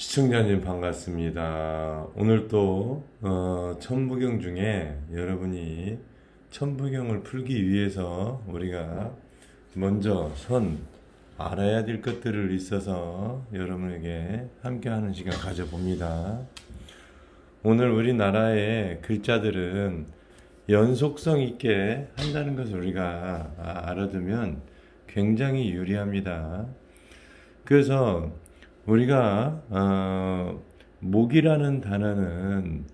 시청자님 반갑습니다. 오늘 또 천부경 중에 여러분이 천부경을 풀기 위해서 우리가 먼저 알아야 될 것들을 있어서 여러분에게 함께하는 시간 가져봅니다. 오늘 우리나라의 글자들은 연속성 있게 한다는 것을 우리가 알아두면 굉장히 유리합니다. 그래서 우리가 목이라는 단어는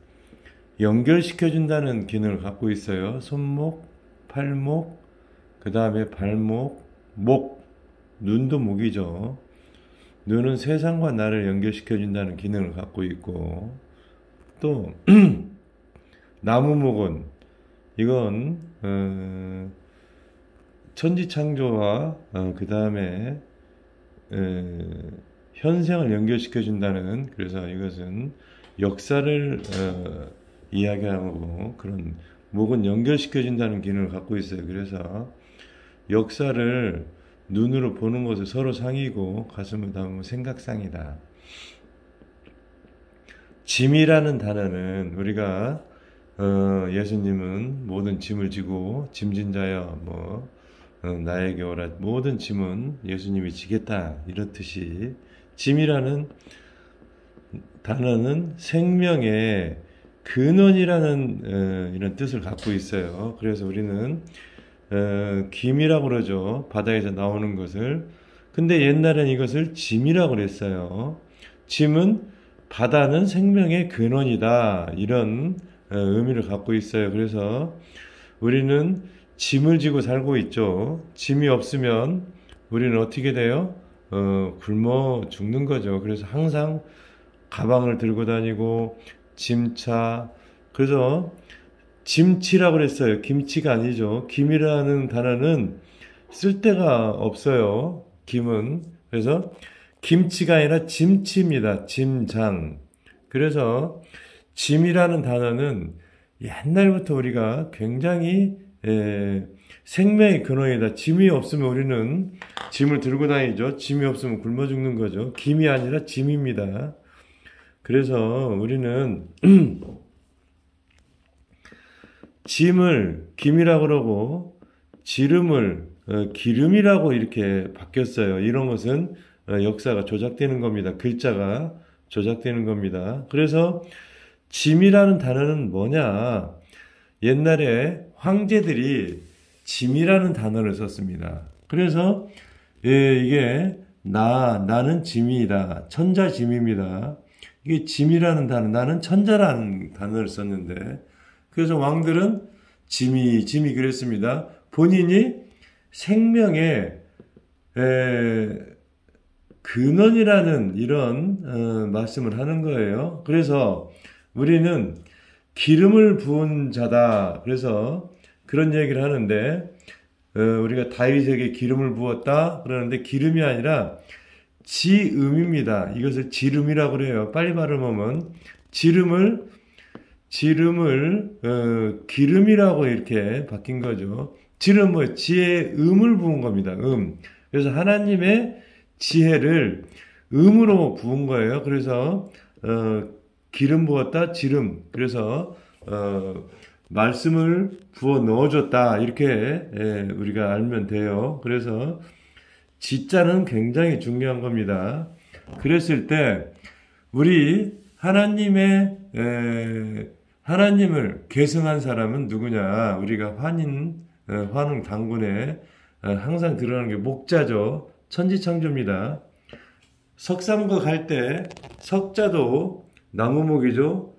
연결시켜준다는 기능을 갖고 있어요. 손목, 팔목, 그 다음에 발목, 목, 눈도 목이죠. 눈은 세상과 나를 연결시켜준다는 기능을 갖고 있고, 또 나무목은 이건 천지창조와 그 다음에 현생을 연결시켜준다는, 그래서 이것은 역사를 이야기하고, 그런 목은 연결시켜준다는 기능을 갖고 있어요. 그래서 역사를 눈으로 보는 것을 서로 상이고 가슴을 담으면 생각상이다. 짐이라는 단어는 우리가 예수님은 모든 짐을 지고 짐진 자여 나에게 오라, 모든 짐은 예수님이 지겠다, 이렇듯이 짐이라는 단어는 생명의 근원이라는 이런 뜻을 갖고 있어요. 그래서 우리는 김이라고 그러죠. 바다에서 나오는 것을. 근데 옛날엔 이것을 짐이라고 그랬어요. 짐은 바다는 생명의 근원이다, 이런 의미를 갖고 있어요. 그래서 우리는 짐을 지고 살고 있죠. 짐이 없으면 우리는 어떻게 돼요? 굶어 죽는 거죠. 그래서 항상 가방을 들고 다니고 짐차, 그래서 짐치라고 그랬어요. 김치가 아니죠. 김이라는 단어는 쓸 데가 없어요. 김은. 그래서 김치가 아니라 짐치입니다. 짐장. 그래서 짐이라는 단어는 옛날부터 우리가 굉장히 생명의 근원이다. 짐이 없으면 우리는 짐을 들고 다니죠. 짐이 없으면 굶어 죽는 거죠. 김이 아니라 짐입니다. 그래서 우리는 짐을 김이라고 그러고 지름을 기름이라고 이렇게 바뀌었어요. 이런 것은 역사가 조작되는 겁니다. 글자가 조작되는 겁니다. 그래서 짐이라는 단어는 뭐냐? 옛날에 황제들이 짐이라는 단어를 썼습니다. 그래서 이게 나는 짐이다. 천자짐입니다. 이게 짐이라는 단어, 나는 천자라는 단어를 썼는데, 그래서 왕들은 짐이 그랬습니다. 본인이 생명의 근원이라는 이런 말씀을 하는 거예요. 그래서 우리는 기름을 부은 자다. 그래서 그런 얘기를 하는데, 우리가 다윗에게 기름을 부었다 그러는데 기름이 아니라 지음입니다. 이것을 지름이라고 그래요. 빨리 발음하면 지름을 기름이라고 이렇게 바뀐 거죠. 지름 지혜의 음을 부은 겁니다. 그래서 하나님의 지혜를 음으로 부은 거예요. 그래서 기름 부었다, 지름. 그래서 말씀을 부어 넣어줬다, 이렇게 우리가 알면 돼요. 그래서 지자는 굉장히 중요한 겁니다. 그랬을 때 우리 하나님을 계승한 사람은 누구냐? 우리가 환웅 당군에 항상 드러나는 게 목자죠. 천지창조입니다. 석삼거 갈 때 석자도 나무목이죠.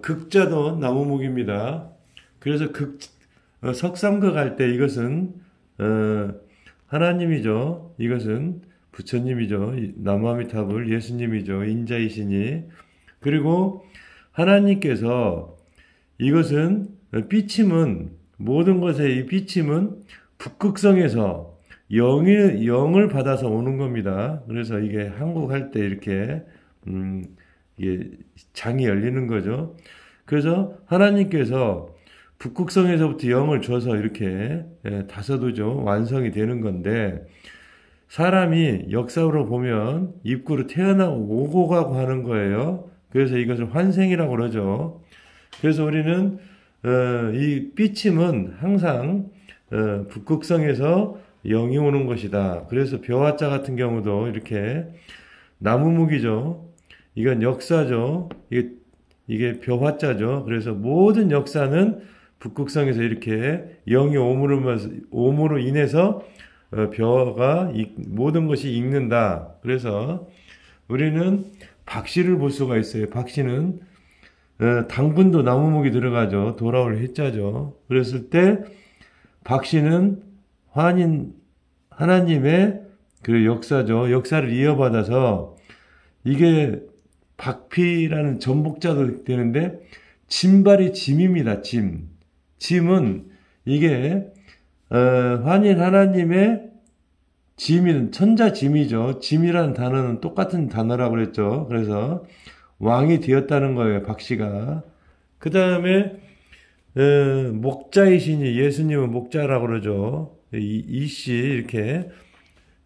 극자도 나무목입니다. 그래서 석삼거 갈 때 이것은 하나님이죠. 이것은 부처님이죠. 나무아미타불 예수님이죠. 인자이시니. 그리고 하나님께서 이것은 비침은, 모든 것의 이 비침은 북극성에서 영을 받아서 오는 겁니다. 그래서 이게 한국할 때 이렇게 이게 장이 열리는 거죠. 그래서 하나님께서 북극성에서부터 영을 줘서 이렇게 다섯우죠. 완성이 되는 건데, 사람이 역사로 보면 입구로 태어나고 오고 가고 하는 거예요. 그래서 이것을 환생이라고 그러죠. 그래서 우리는 이 삐침은 항상 북극성에서 영이 오는 것이다. 그래서 벼화자 같은 경우도 이렇게 나무묵이죠. 이건 역사죠. 이게 벼화자죠. 그래서 모든 역사는 북극성에서 이렇게 영이 옴으로 인해서 벼가 모든 것이 익는다. 그래서 우리는 박씨를 볼 수가 있어요. 박씨는 당분도 나무목이 들어가죠. 돌아올 해자죠. 그랬을 때 박씨는 환인 하나님의 그 역사죠. 역사를 이어받아서 이게 박피라는 전복자도 되는데 짐발이 짐입니다. 짐. 짐은 이게 환인 하나님의 짐이 천자 짐이죠. 짐이라는 단어는 똑같은 단어라고 그랬죠. 그래서 왕이 되었다는 거예요. 박씨가. 그 다음에 목자이시니 예수님은 목자라고 그러죠. 이씨 이렇게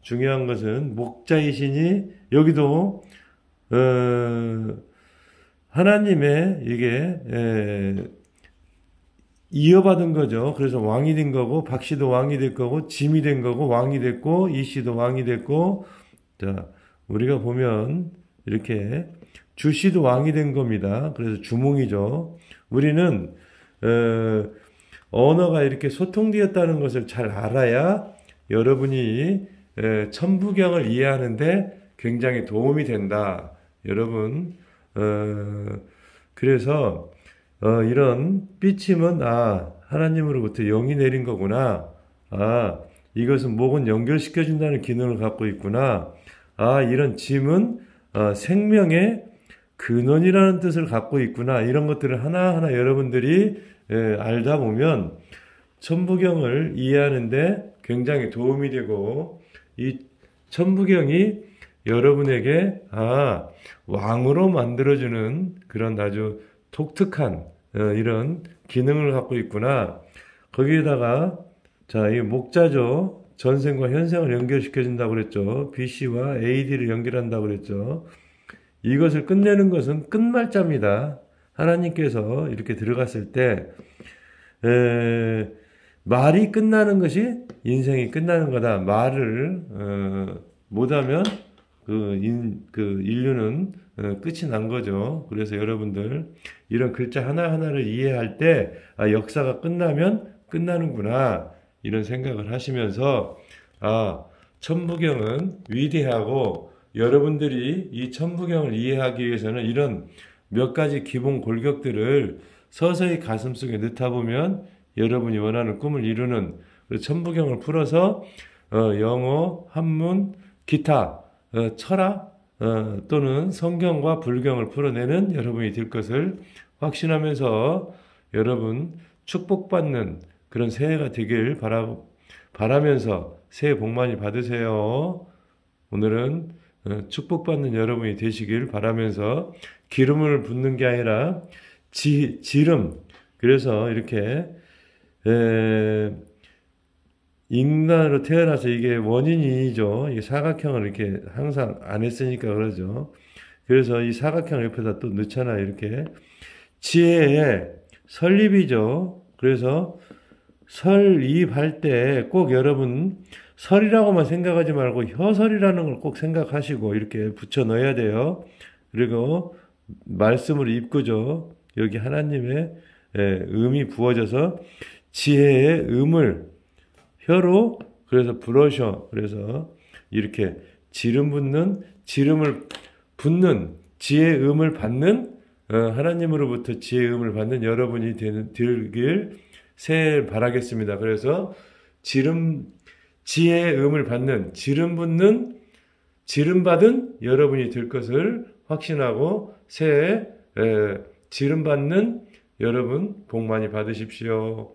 중요한 것은 목자이시니 여기도 하나님의 이게 이어받은 거죠. 그래서 왕이 된 거고 박씨도 왕이 될 거고 짐이 된 거고 왕이 됐고 이씨도 왕이 됐고 자 우리가 보면 이렇게 주씨도 왕이 된 겁니다. 그래서 주몽이죠. 우리는 언어가 이렇게 소통되었다는 것을 잘 알아야 여러분이 천부경을 이해하는데 굉장히 도움이 된다. 여러분 그래서 이런 삐침은 하나님으로부터 영이 내린 거구나. 이것은 목은 연결시켜준다는 기능을 갖고 있구나. 이런 짐은 생명의 근원이라는 뜻을 갖고 있구나. 이런 것들을 하나하나 여러분들이 알다 보면 천부경을 이해하는데 굉장히 도움이 되고 이 천부경이 여러분에게 왕으로 만들어주는 그런 아주 독특한 이런 기능을 갖고 있구나. 거기에다가 이 목자죠. 전생과 현생을 연결시켜준다고 그랬죠. BC와 AD를 연결한다고 그랬죠. 이것을 끝내는 것은 끝말자입니다. 하나님께서 이렇게 들어갔을 때 말이 끝나는 것이 인생이 끝나는 거다. 말을 못하면 그 인류는 끝이 난 거죠. 그래서 여러분들 이런 글자 하나하나를 이해할 때 역사가 끝나면 끝나는구나 이런 생각을 하시면서 천부경은 위대하고 여러분들이 이 천부경을 이해하기 위해서는 이런 몇 가지 기본 골격들을 서서히 가슴속에 넣다 보면 여러분이 원하는 꿈을 이루는 천부경을 풀어서 영어, 한문, 기타, 철학 또는 성경과 불경을 풀어내는 여러분이 될 것을 확신하면서 여러분 축복받는 그런 새해가 되길 바라면서 새해 복 많이 받으세요. 오늘은 축복받는 여러분이 되시길 바라면서 기름을 붓는 게 아니라 지름 그래서 이렇게 인간으로 태어나서 이게 원인이죠. 이게 사각형을 이렇게 항상 안 했으니까 그러죠. 그래서 이 사각형 옆에다 또 넣잖아요. 이렇게 지혜의 설립이죠. 그래서 설립할 때 꼭 여러분 설이라고만 생각하지 말고 혀설이라는 걸 꼭 생각하시고 이렇게 붙여 넣어야 돼요. 그리고 말씀으로 입구죠. 여기 하나님의 음이 부어져서 지혜의 음을 혀로 그래서 불어셔. 그래서 이렇게 지름을 붓는 지혜의 음을 받는 하나님으로부터 지혜의 음을 받는 여러분이 되길 새해 바라겠습니다. 그래서 지혜의 음을 받는 지름 받은 여러분이 될 것을 확신하고 새해 지름 받는 여러분 복 많이 받으십시오.